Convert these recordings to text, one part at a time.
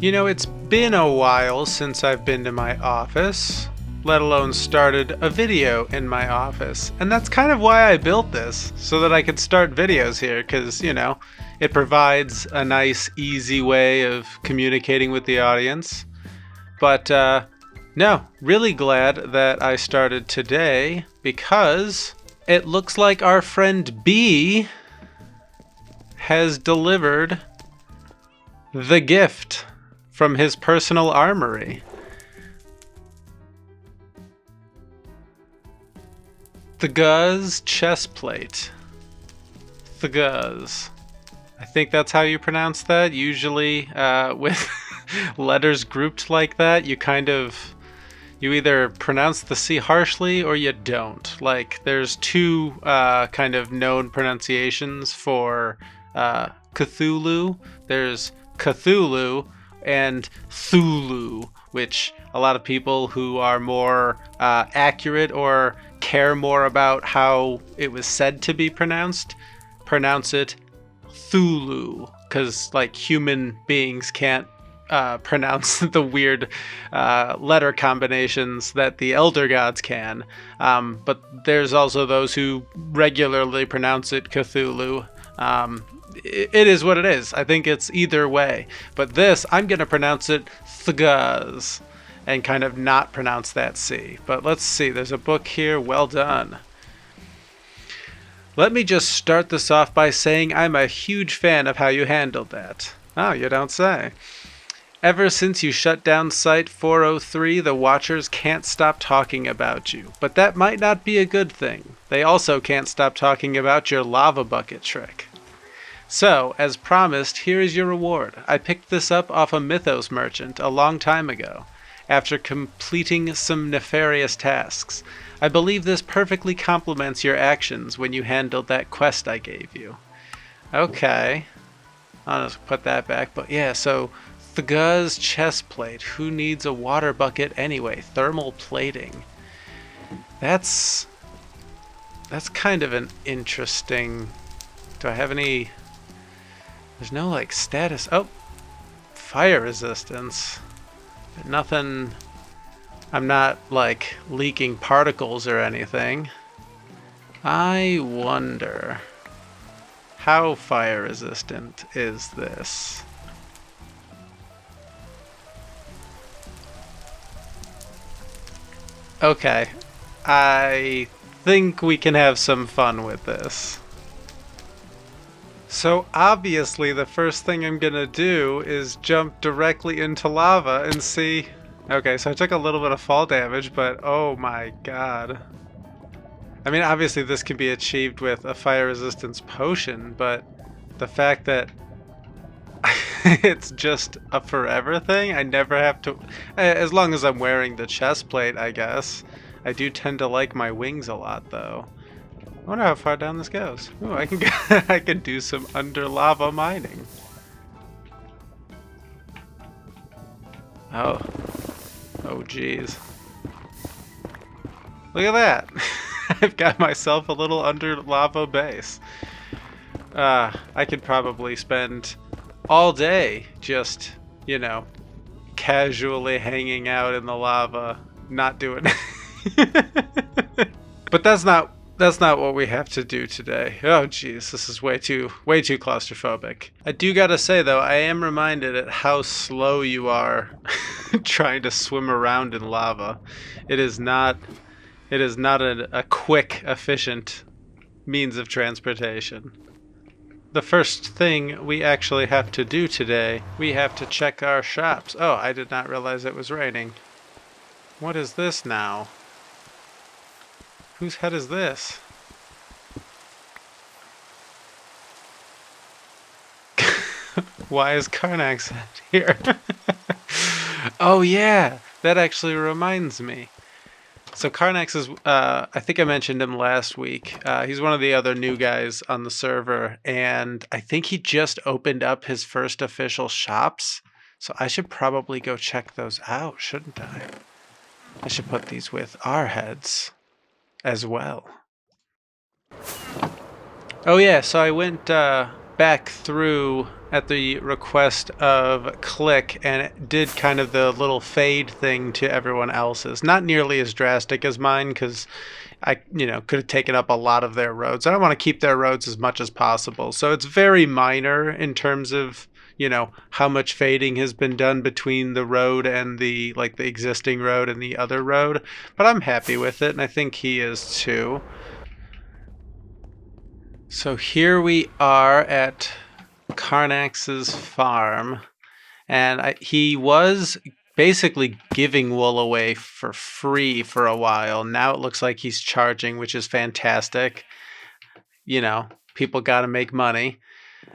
You know, it's been a while since I've been to my office, let alone started a video in my office. And that's kind of why I built this, so that I could start videos here, because, it provides a nice, easy way of communicating with the audience. But, no, really glad that I started today, because it looks like our friend B has delivered the gift from his personal armory. The Guz chest plate. The Guz. I think that's how you pronounce that. Usually, with letters grouped like that, you either pronounce the C harshly or you don't. Like, there's two kind of known pronunciations for Cthulhu. There's Cthulhu and Thulu, which a lot of people who are more accurate or care more about how it was said to be pronounced pronounce it Thulu, because like human beings can't pronounce the weird letter combinations that the elder gods can. But there's also those who regularly pronounce it Cthulhu. It is what it is. I think it's either way. But this, I'm going to pronounce it Thguz and kind of not pronounce that C. But let's see. There's a book here. Well done. Let me just start this off by saying I'm a huge fan of how you handled that. Oh, you don't say. Ever since you shut down Site 403, the Watchers can't stop talking about you. But that might not be a good thing. They also can't stop talking about your lava bucket trick. So, as promised, here is your reward. I picked this up off a Mythos merchant a long time ago, after completing some nefarious tasks. I believe this perfectly complements your actions when you handled that quest I gave you. Okay. I'll just put that back, but yeah, so Thguz chest plate. Who needs a water bucket anyway? Thermal plating. That's kind of an interesting... Do I have any... There's no, like, status. Oh! Fire resistance. But nothing... I'm not, like, leaking particles or anything. I wonder... How fire resistant is this? Okay. I think we can have some fun with this. So obviously the first thing I'm gonna do is jump directly into lava and see... Okay, so I took a little bit of fall damage, but oh my god. I mean, obviously this can be achieved with a fire resistance potion, but the fact that it's just a forever thing, I never have to... As long as I'm wearing the chest plate, I guess. I do tend to like my wings a lot, though. I wonder how far down this goes. Ooh, I can I can do some under lava mining. Oh. Oh geez. Look at that. I've got myself a little under lava base. I could probably spend all day just, casually hanging out in the lava, not doing But that's not what we have to do today. Oh geez, this is way too claustrophobic. I do gotta say though, I am reminded at how slow you are trying to swim around in lava. It is not a quick, efficient means of transportation. The first thing we actually have to do today, we have to check our shops. Oh, I did not realize it was raining. What is this now? Whose head is this? Why is Karnak's head here? Oh yeah, that actually reminds me. So Karnax is, I think I mentioned him last week. He's one of the other new guys on the server, and I think he just opened up his first official shops. So I should probably go check those out, shouldn't I? I should put these with our heads as well. Oh yeah, so I went back through at the request of Click, and it did kind of the little fade thing to everyone else's. Not nearly as drastic as mine, because I, could have taken up a lot of their roads. I don't want to keep their roads as much as possible. So it's very minor in terms of, how much fading has been done between the road and the existing road and the other road. But I'm happy with it, and I think he is too. So here we are at Carnax's farm, and he was basically giving wool away for free for a while. Now it looks like he's charging, which is fantastic. People got to make money.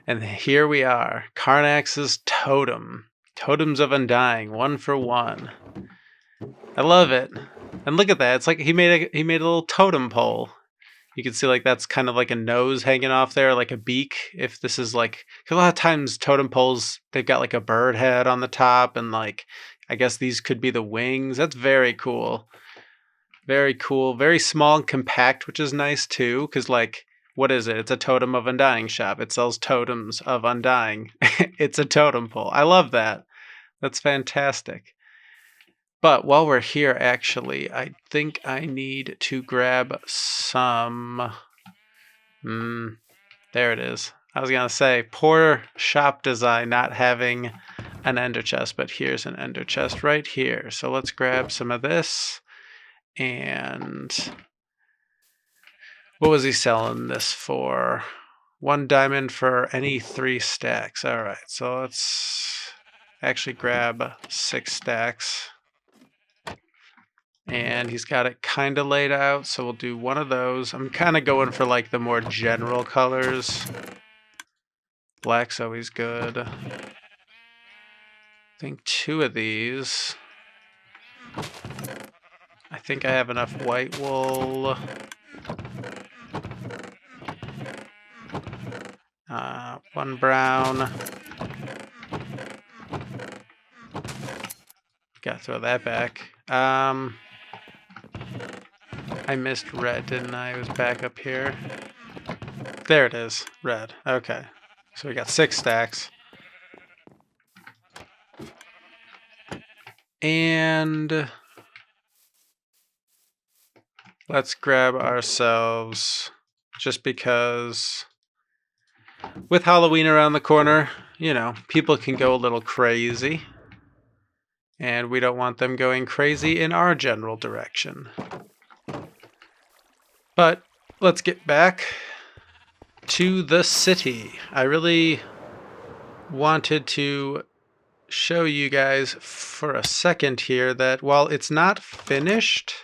And here we are, Carnax's totem. Totems of Undying, 1 for 1. I love it. And look at that. It's like he made a little totem pole. You can see that's kind of like a nose hanging off there, like a beak. If this is because a lot of times totem poles, they've got like a bird head on the top, and I guess these could be the wings. That's very cool. Very cool. Very small and compact, which is nice too, because what is it? It's a Totem of Undying shop. It sells totems of undying. It's a totem pole. I love that. That's fantastic. But while we're here, actually, I think I need to grab some... there it is. I was going to say, poor shop design not having an ender chest, but here's an ender chest right here. So let's grab some of this. And what was he selling this for? 1 diamond for any 3 stacks. All right, so let's actually grab 6 stacks. And he's got it kind of laid out, so we'll do 1 of those. I'm kind of going for the more general colors. Black's always good. I think 2 of these. I think I have enough white wool. One brown. Gotta throw that back. I missed red, didn't I? It was back up here. There it is. Red. Okay. So we got 6 stacks. And let's grab ourselves, just because with Halloween around the corner, people can go a little crazy. And we don't want them going crazy in our general direction. But let's get back to the city. I really wanted to show you guys for a second here that while it's not finished,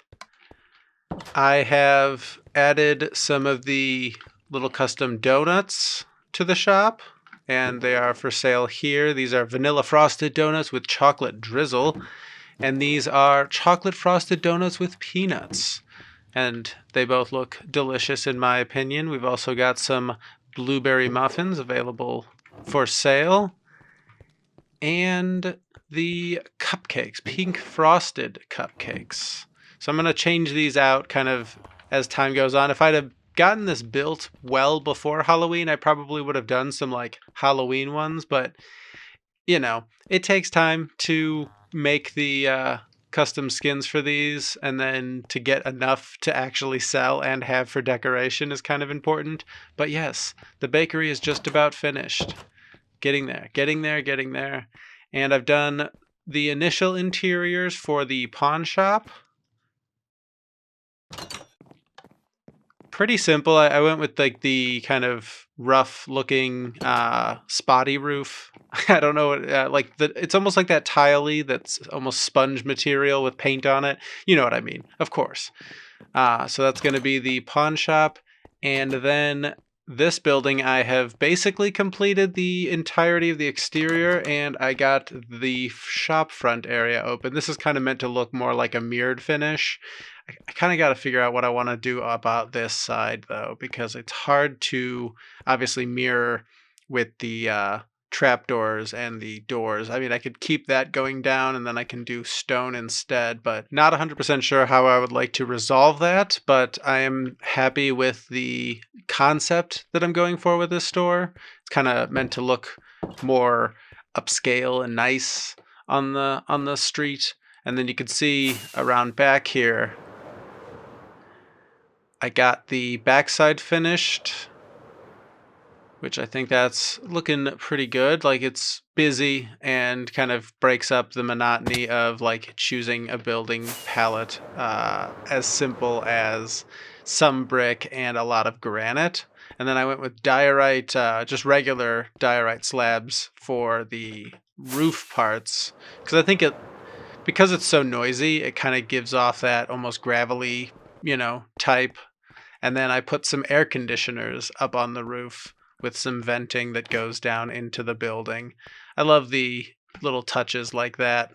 I have added some of the little custom donuts to the shop, and they are for sale here. These are vanilla frosted donuts with chocolate drizzle, and these are chocolate frosted donuts with peanuts. And they both look delicious in my opinion. We've also got some blueberry muffins available for sale. And the cupcakes, pink frosted cupcakes. So I'm going to change these out kind of as time goes on. If I'd have gotten this built well before Halloween, I probably would have done some Halloween ones. But, it takes time to make the custom skins for these, and then to get enough to actually sell and have for decoration is kind of important. But yes, the bakery is just about finished. Getting there. And I've done the initial interiors for the pawn shop. Pretty simple. I went with the kind of rough looking spotty roof. I don't know what, it's almost like that tiley that's almost sponge material with paint on it. You know what I mean, of course. So that's going to be the pawn shop. And then this building, I have basically completed the entirety of the exterior, and I got the shop front area open. This is kind of meant to look more like a mirrored finish. I kind of got to figure out what I want to do about this side, though, because it's hard to obviously mirror with the trapdoors and the doors. I mean, I could keep that going down, and then I can do stone instead, but not 100% sure how I would like to resolve that. But I am happy with the concept that I'm going for with this store. It's kind of meant to look more upscale and nice on the street. And then you can see around back here, I got the backside finished, which I think that's looking pretty good. Like, it's busy and kind of breaks up the monotony of like choosing a building palette, as simple as some brick and a lot of granite. And then I went with diorite, just regular diorite slabs for the roof parts, because I think because it's so noisy, it kind of gives off that almost gravelly, type. And then I put some air conditioners up on the roof with some venting that goes down into the building. I love the little touches like that.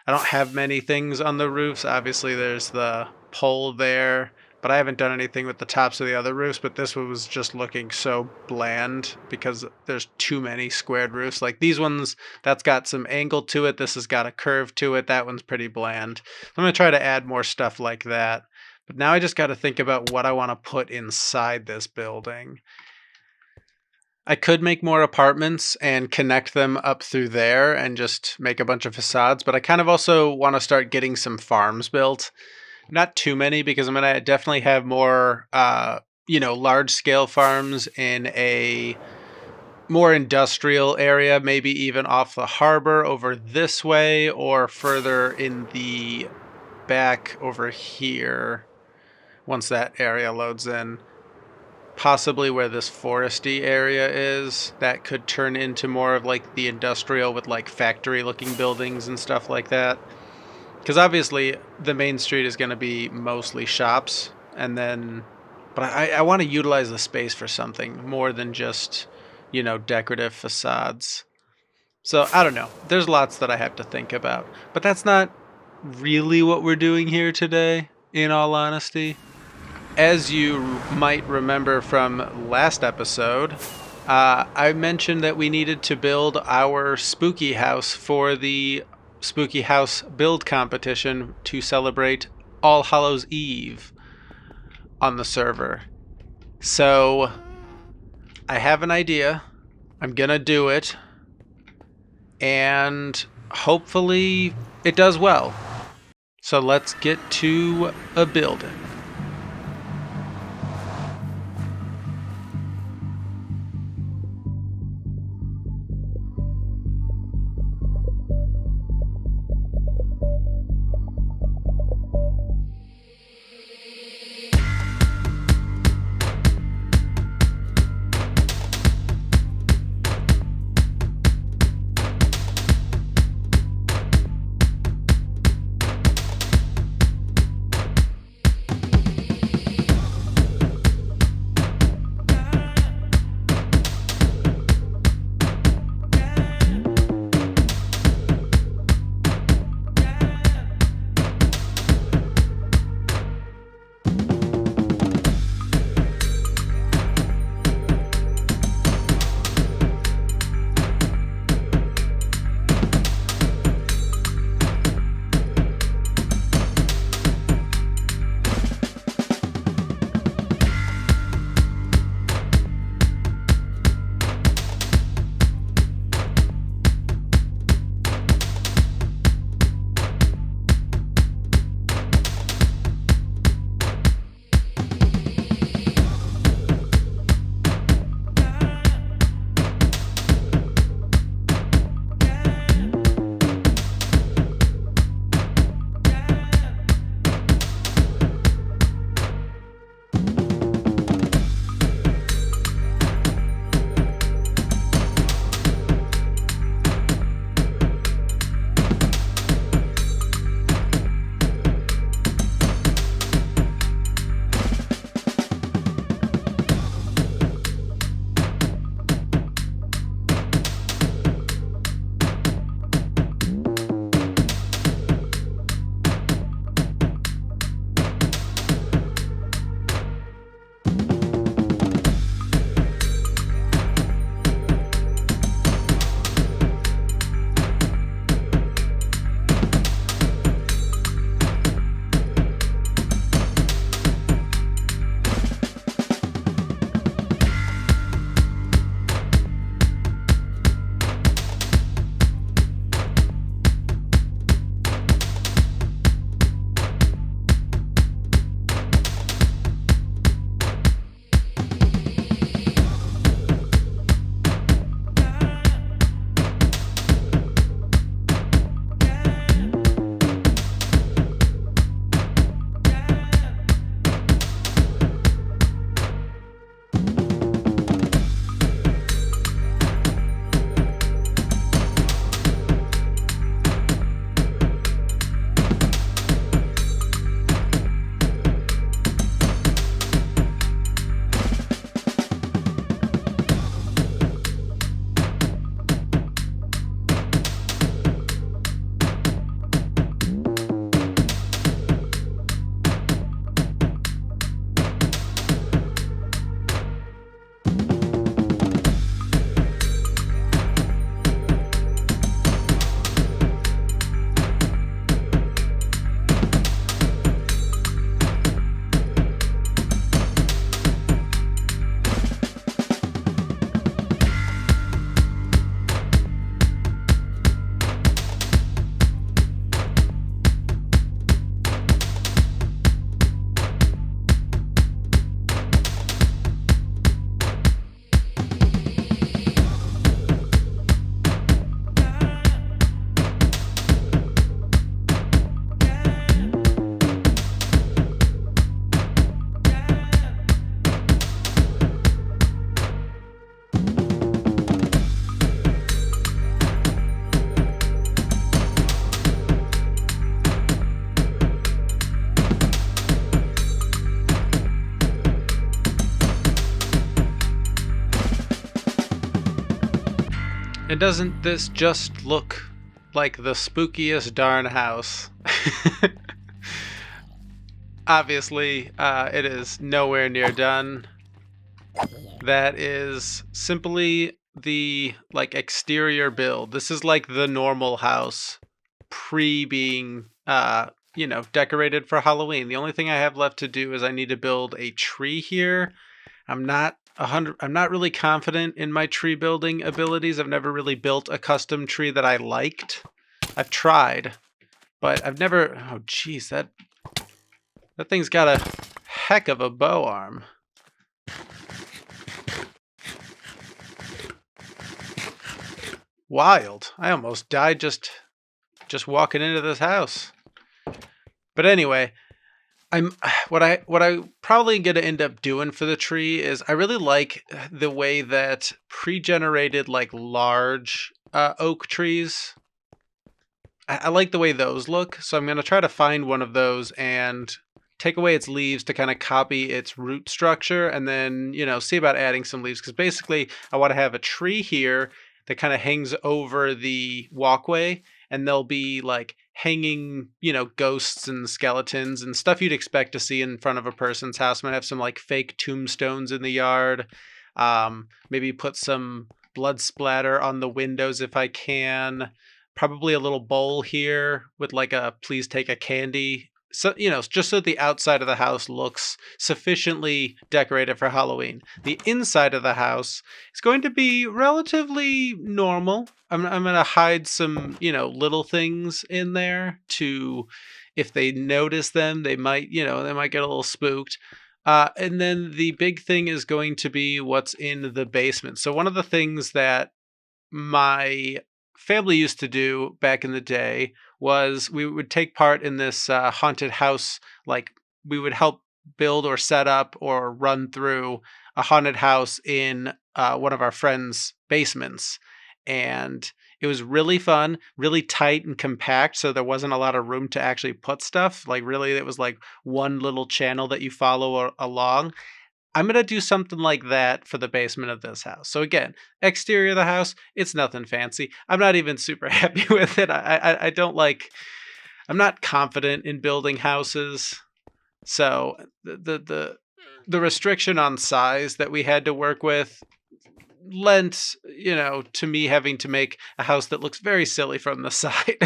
I don't have many things on the roofs. Obviously, there's the pole there, but I haven't done anything with the tops of the other roofs. But this one was just looking so bland because there's too many squared roofs. Like these ones, that's got some angle to it. This has got a curve to it. That one's pretty bland. I'm going to try to add more stuff like that. But now I just got to think about what I want to put inside this building. I could make more apartments and connect them up through there and just make a bunch of facades, but I kind of also want to start getting some farms built. Not too many, because I'm going to definitely have more, large scale farms in a more industrial area, maybe even off the harbor over this way or further in the back over here once that area loads in. Possibly where this foresty area is, that could turn into more of like the industrial with like factory looking buildings and stuff like that. Because obviously the main street is going to be mostly shops, and then, but I want to utilize the space for something more than just, decorative facades. So I don't know. There's lots that I have to think about, but that's not really what we're doing here today, in all honesty. As you might remember from last episode, I mentioned that we needed to build our spooky house for the spooky house build competition to celebrate All Hallows Eve on the server. So I have an idea. I'm gonna do it, and hopefully it does well. So let's get to a building. And doesn't this just look like the spookiest darn house? Obviously, it is nowhere near done. That is simply the like exterior build. This is like the normal house pre being decorated for Halloween. The only thing I have left to do is I need to build a tree here. I'm not really confident in my tree building abilities. I've never really built a custom tree that I liked. I've tried, but I've never. Oh geez, that thing's got a heck of a bow arm. Wild. I almost died just walking into this house. But anyway, I'm what I probably gonna end up doing for the tree is I really like the way that pre-generated like large oak trees. I like the way those look, so I'm gonna try to find one of those and take away its leaves to kind of copy its root structure, and then see about adding some leaves because basically I want to have a tree here that kind of hangs over the walkway, and there'll be like hanging ghosts and skeletons and stuff you'd expect to see in front of a person's house. I'm gonna have some like fake tombstones in the yard. Maybe put some blood splatter on the windows if I can. Probably a little bowl here with like a please take a candy. So, just so the outside of the house looks sufficiently decorated for Halloween. The inside of the house is going to be relatively normal. I'm going to hide some, little things in there to, if they notice them, they might get a little spooked. And then the big thing is going to be what's in the basement. So one of the things that my family used to do back in the day was we would take part in this haunted house. Like we would help build or set up or run through a haunted house in one of our friends' basements. And it was really fun, really tight and compact. So there wasn't a lot of room to actually put stuff. Like really, it was like one little channel that you follow along. I'm gonna do something like that for the basement of this house. So again, exterior of the house, it's nothing fancy. I'm not even super happy with it. I don't like. I'm not confident in building houses. So the restriction on size that we had to work with lent to me having to make a house that looks very silly from the side.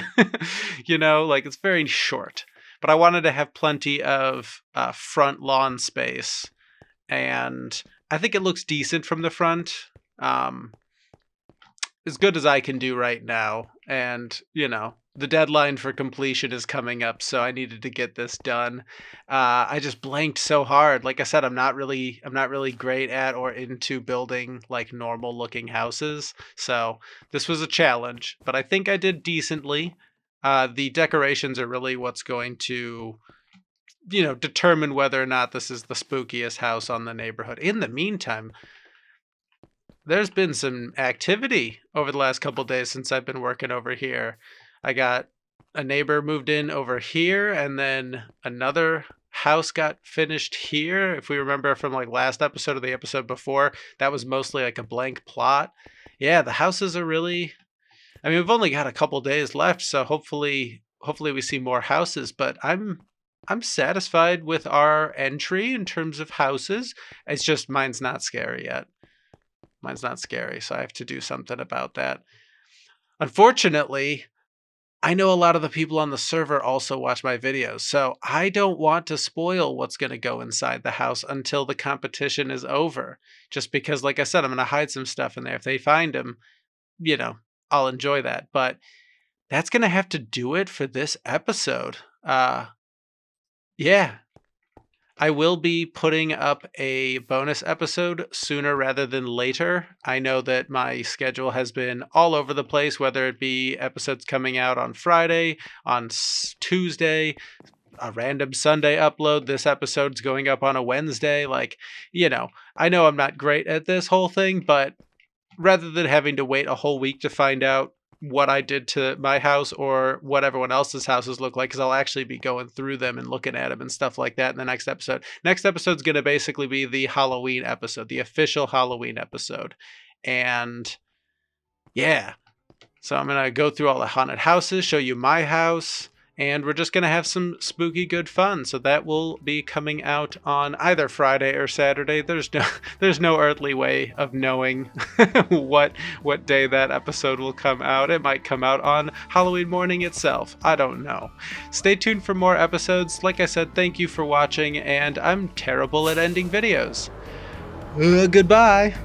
Like it's very short. But I wanted to have plenty of front lawn space, and I think it looks decent from the front. As good as I can do right now. And, the deadline for completion is coming up, so I needed to get this done. I just blanked so hard. Like I said, I'm not really great at or into building like normal looking houses. So this was a challenge, but I think I did decently. The decorations are really what's going to determine whether or not this is the spookiest house on the neighborhood. In the meantime, there's been some activity over the last couple days since I've been working over here. I got a neighbor moved in over here, and then another house got finished here. If we remember from like last episode or the episode before, that was mostly like a blank plot. Yeah, the houses are really. I mean, we've only got a couple days left, so hopefully we see more houses. But I'm satisfied with our entry in terms of houses. It's just mine's not scary yet. Mine's not scary, so I have to do something about that. Unfortunately, I know a lot of the people on the server also watch my videos, so I don't want to spoil what's going to go inside the house until the competition is over. Just because, like I said, I'm going to hide some stuff in there. If they find them, I'll enjoy that. But that's going to have to do it for this episode. Yeah, I will be putting up a bonus episode sooner rather than later. I know that my schedule has been all over the place, whether it be episodes coming out on Friday, on Tuesday, a random Sunday upload. This episode's going up on a Wednesday. I know I'm not great at this whole thing, but rather than having to wait a whole week to find out what I did to my house or what everyone else's houses look like, because I'll actually be going through them and looking at them and stuff like that in the next episode. Next episode's going to basically be the Halloween episode, the official Halloween episode. And Yeah. So I'm going to go through all the haunted houses, show you my house, and we're just going to have some spooky good fun. So that will be coming out on either Friday or Saturday. There's no earthly way of knowing what day that episode will come out. It might come out on Halloween morning itself. I don't know. Stay tuned for more episodes. Like I said, thank you for watching, and I'm terrible at ending videos. Goodbye.